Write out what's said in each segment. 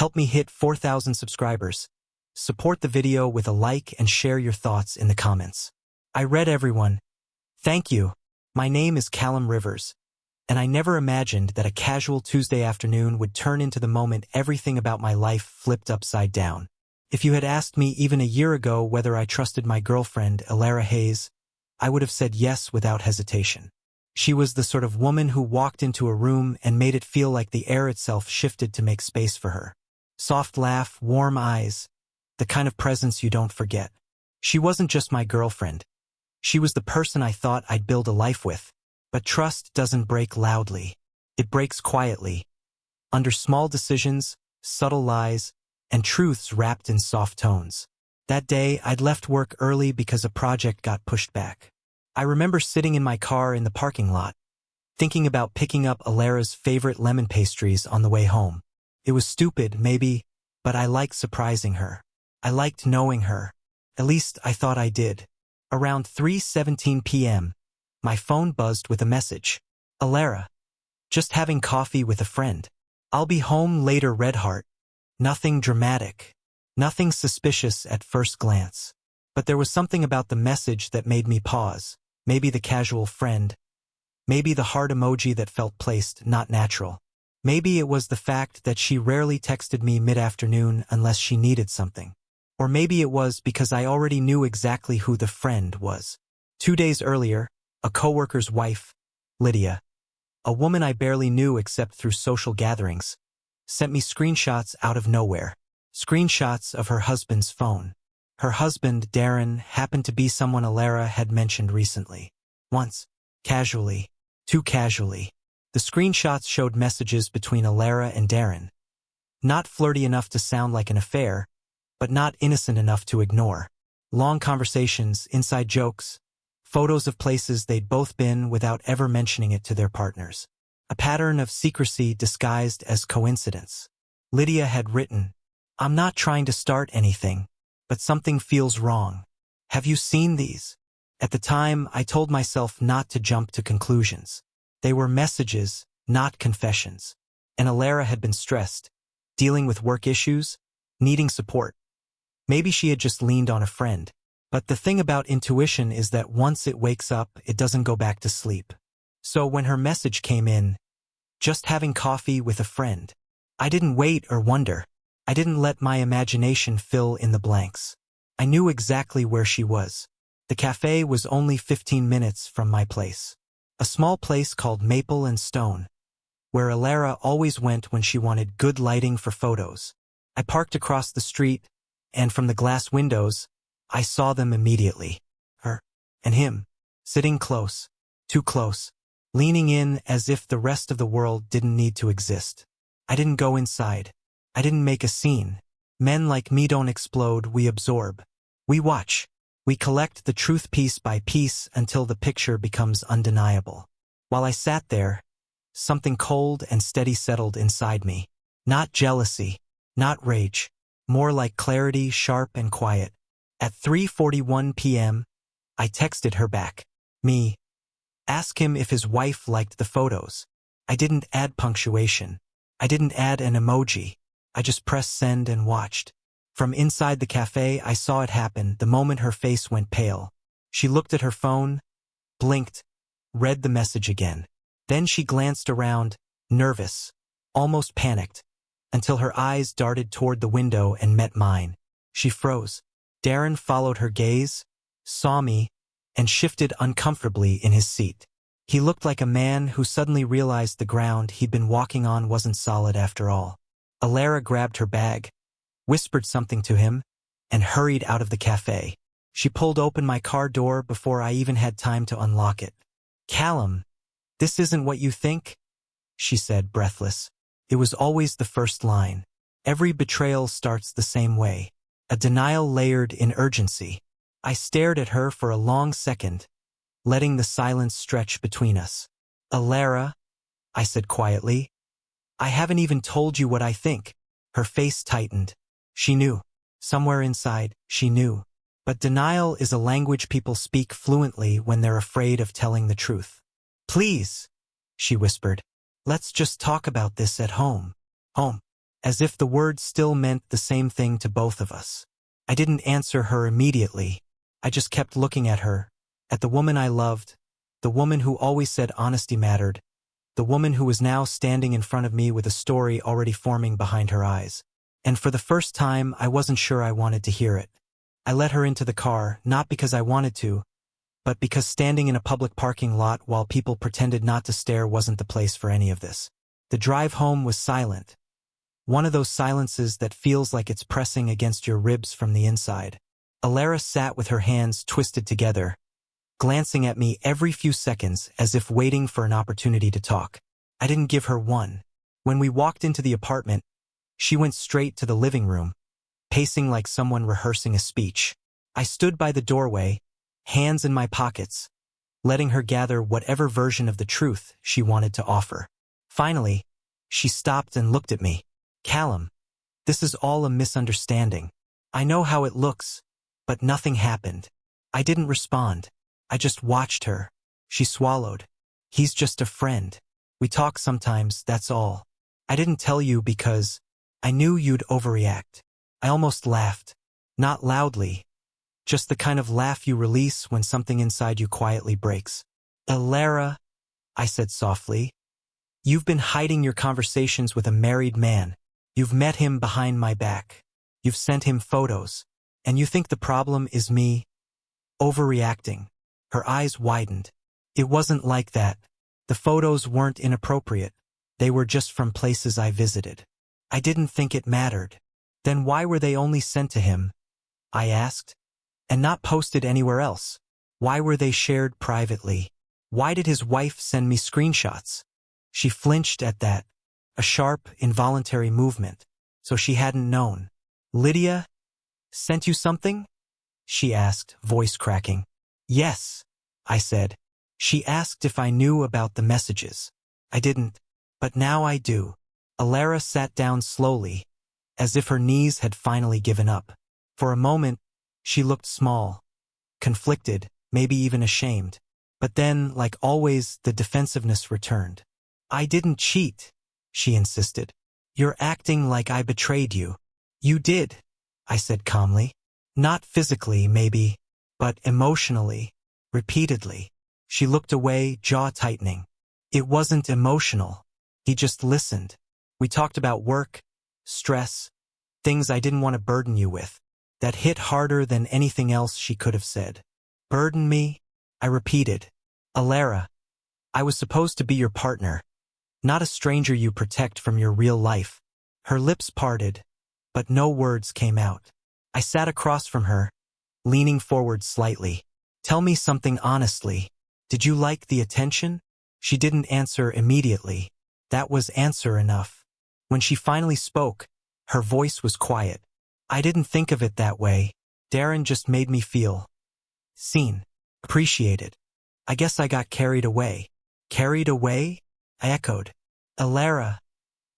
Help me hit 4,000 subscribers. Support the video with a like and share your thoughts in the comments. I read everyone. Thank you. My name is Callum Rivers, and I never imagined that a casual Tuesday afternoon would turn into the moment everything about my life flipped upside down. If you had asked me even a year ago whether I trusted my girlfriend, Alara Hayes, I would have said yes without hesitation. She was the sort of woman who walked into a room and made it feel like the air itself shifted to make space for her. Soft laugh, warm eyes, the kind of presence you don't forget. She wasn't just my girlfriend. She was the person I thought I'd build a life with. But trust doesn't break loudly. It breaks quietly, under small decisions, subtle lies, and truths wrapped in soft tones. That day, I'd left work early because a project got pushed back. I remember sitting in my car in the parking lot, thinking about picking up Alara's favorite lemon pastries on the way home. It was stupid, maybe, but I liked surprising her. I liked knowing her. At least I thought I did. Around 3:17 p.m., my phone buzzed with a message. Alara. Just having coffee with a friend. I'll be home later, red heart. Nothing dramatic. Nothing suspicious at first glance. But there was something about the message that made me pause. Maybe the casual friend. Maybe the heart emoji that felt placed, not natural. Maybe it was the fact that she rarely texted me mid-afternoon unless she needed something. Or maybe it was because I already knew exactly who the friend was. 2 days earlier, a coworker's wife, Lydia, a woman I barely knew except through social gatherings, sent me screenshots out of nowhere. Screenshots of her husband's phone. Her husband, Darren, happened to be someone Alara had mentioned recently. Once. Casually. Too casually. The screenshots showed messages between Alara and Darren. Not flirty enough to sound like an affair, but not innocent enough to ignore. Long conversations, inside jokes, photos of places they'd both been without ever mentioning it to their partners. A pattern of secrecy disguised as coincidence. Lydia had written, I'm not trying to start anything, but something feels wrong. Have you seen these? At the time, I told myself not to jump to conclusions. They were messages, not confessions. And Alara had been stressed, dealing with work issues, needing support. Maybe she had just leaned on a friend. But the thing about intuition is that once it wakes up, it doesn't go back to sleep. So when her message came in, just having coffee with a friend, I didn't wait or wonder. I didn't let my imagination fill in the blanks. I knew exactly where she was. The cafe was only 15 minutes from my place. A small place called Maple and Stone, where Alara always went when she wanted good lighting for photos. I parked across the street, and from the glass windows, I saw them immediately. Her and him, sitting close, too close, leaning in as if the rest of the world didn't need to exist. I didn't go inside. I didn't make a scene. Men like me don't explode, we absorb. We watch. We collect the truth piece by piece until the picture becomes undeniable. While I sat there, something cold and steady settled inside me. Not jealousy, not rage, more like clarity, sharp and quiet. At 3:41 p.m., I texted her back. Me. Ask him if his wife liked the photos. I didn't add punctuation. I didn't add an emoji. I just pressed send and watched. From inside the cafe, I saw it happen the moment her face went pale. She looked at her phone, blinked, read the message again. Then she glanced around, nervous, almost panicked, until her eyes darted toward the window and met mine. She froze. Darren followed her gaze, saw me, and shifted uncomfortably in his seat. He looked like a man who suddenly realized the ground he'd been walking on wasn't solid after all. Alara grabbed her bag, whispered something to him, and hurried out of the cafe. She pulled open my car door before I even had time to unlock it. Callum, this isn't what you think, she said, breathless. It was always the first line. Every betrayal starts the same way. A denial layered in urgency. I stared at her for a long second, letting the silence stretch between us. Alara, I said quietly, I haven't even told you what I think. Her face tightened. She knew. Somewhere inside, she knew. But denial is a language people speak fluently when they're afraid of telling the truth. Please, she whispered, let's just talk about this at home. Home. as if the words still meant the same thing to both of us. I didn't answer her immediately. I just kept looking at her, at the woman I loved, the woman who always said honesty mattered, the woman who was now standing in front of me with a story already forming behind her eyes. And for the first time, I wasn't sure I wanted to hear it. I let her into the car, not because I wanted to, but because standing in a public parking lot while people pretended not to stare wasn't the place for any of this. The drive home was silent. One of those silences that feels like it's pressing against your ribs from the inside. Alara sat with her hands twisted together, glancing at me every few seconds as if waiting for an opportunity to talk. I didn't give her one. When we walked into the apartment, she went straight to the living room, pacing like someone rehearsing a speech. I stood by the doorway, hands in my pockets, letting her gather whatever version of the truth she wanted to offer. Finally, she stopped and looked at me. Callum, this is all a misunderstanding. I know how it looks, but nothing happened. I didn't respond. I just watched her. She swallowed. He's just a friend. We talk sometimes, that's all. I didn't tell you because I knew you'd overreact. I almost laughed. Not loudly. Just the kind of laugh you release when something inside you quietly breaks. Alara, I said softly. You've been hiding your conversations with a married man. You've met him behind my back. You've sent him photos. And you think the problem is me? Overreacting. Her eyes widened. It wasn't like that. The photos weren't inappropriate. They were just from places I visited. I didn't think it mattered. Then why were they only sent to him? I asked. And not posted anywhere else? Why were they shared privately? Why did his wife send me screenshots? She flinched at that. A sharp, involuntary movement. So she hadn't known. Lydia sent you something? She asked, voice cracking. Yes, I said. She asked if I knew about the messages. I didn't, but now I do. Alara sat down slowly, as if her knees had finally given up. For a moment, she looked small, conflicted, maybe even ashamed. But then, like always, the defensiveness returned. I didn't cheat, she insisted. You're acting like I betrayed you. You did, I said calmly. Not physically, maybe, but emotionally, repeatedly. She looked away, jaw tightening. It wasn't emotional. He just listened. We talked about work, stress, things I didn't want to burden you with. That hit harder than anything else she could have said. Burden me? I repeated. Alara, I was supposed to be your partner, not a stranger you protect from your real life. Her lips parted, but no words came out. I sat across from her, leaning forward slightly. Tell me something honestly. Did you like the attention? She didn't answer immediately. That was answer enough. When she finally spoke, her voice was quiet. I didn't think of it that way. Darren just made me feel seen, appreciated. I guess I got carried away. Carried away? I echoed. Alara,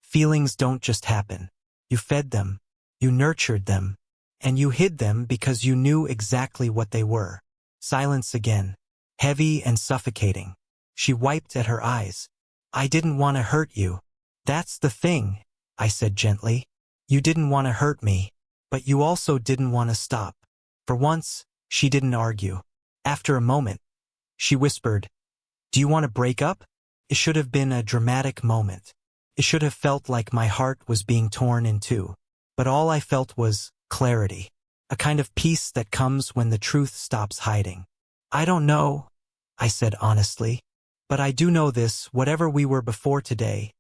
feelings don't just happen. You fed them, you nurtured them, and you hid them because you knew exactly what they were. Silence again, heavy and suffocating. She wiped at her eyes. I didn't want to hurt you. That's the thing, I said gently. You didn't want to hurt me, but you also didn't want to stop. For once, she didn't argue. After a moment, she whispered, Do you want to break up? It should have been a dramatic moment. It should have felt like my heart was being torn in two. But all I felt was clarity. A kind of peace that comes when the truth stops hiding. I don't know, I said honestly. But I do know this, whatever we were before today,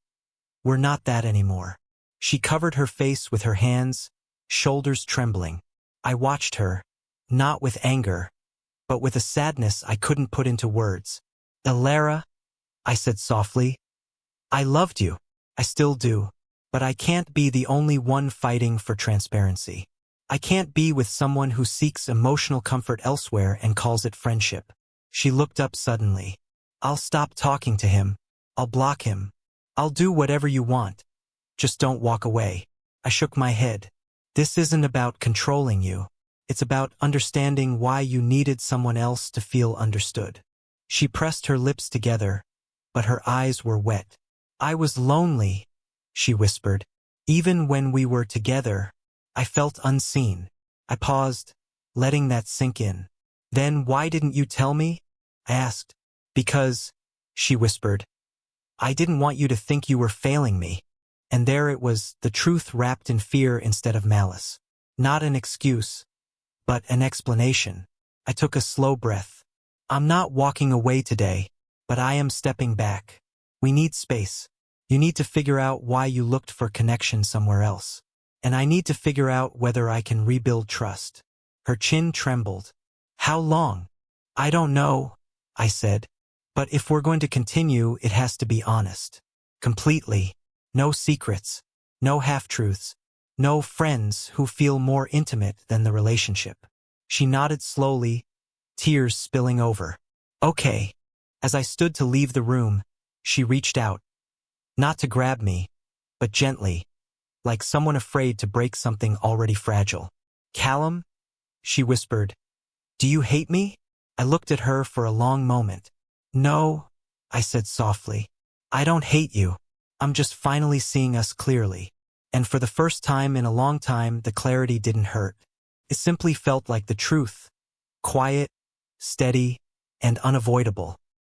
we're not that anymore. She covered her face with her hands, shoulders trembling. I watched her, not with anger, but with a sadness I couldn't put into words. Alara, I said softly, I loved you. I still do. But I can't be the only one fighting for transparency. I can't be with someone who seeks emotional comfort elsewhere and calls it friendship. She looked up suddenly. I'll stop talking to him. I'll block him. I'll do whatever you want. Just don't walk away. I shook my head. This isn't about controlling you. It's about understanding why you needed someone else to feel understood. She pressed her lips together, but her eyes were wet. I was lonely, she whispered. Even when we were together, I felt unseen. I paused, letting that sink in. Then why didn't you tell me? I asked. Because, she whispered, I didn't want you to think you were failing me. And there it was, the truth wrapped in fear instead of malice. Not an excuse, but an explanation. I took a slow breath. I'm not walking away today, but I am stepping back. We need space. You need to figure out why you looked for connection somewhere else. And I need to figure out whether I can rebuild trust. Her chin trembled. How long? I don't know, I said. But if we're going to continue, it has to be honest. Completely. No secrets. No half-truths. No friends who feel more intimate than the relationship. She nodded slowly, tears spilling over. Okay. As I stood to leave the room, she reached out. Not to grab me, but gently, like someone afraid to break something already fragile. Callum? She whispered. Do you hate me? I looked at her for a long moment. No, I said softly. I don't hate you. I'm just finally seeing us clearly. And for the first time in a long time, the clarity didn't hurt. It simply felt like the truth. Quiet, steady, and unavoidable.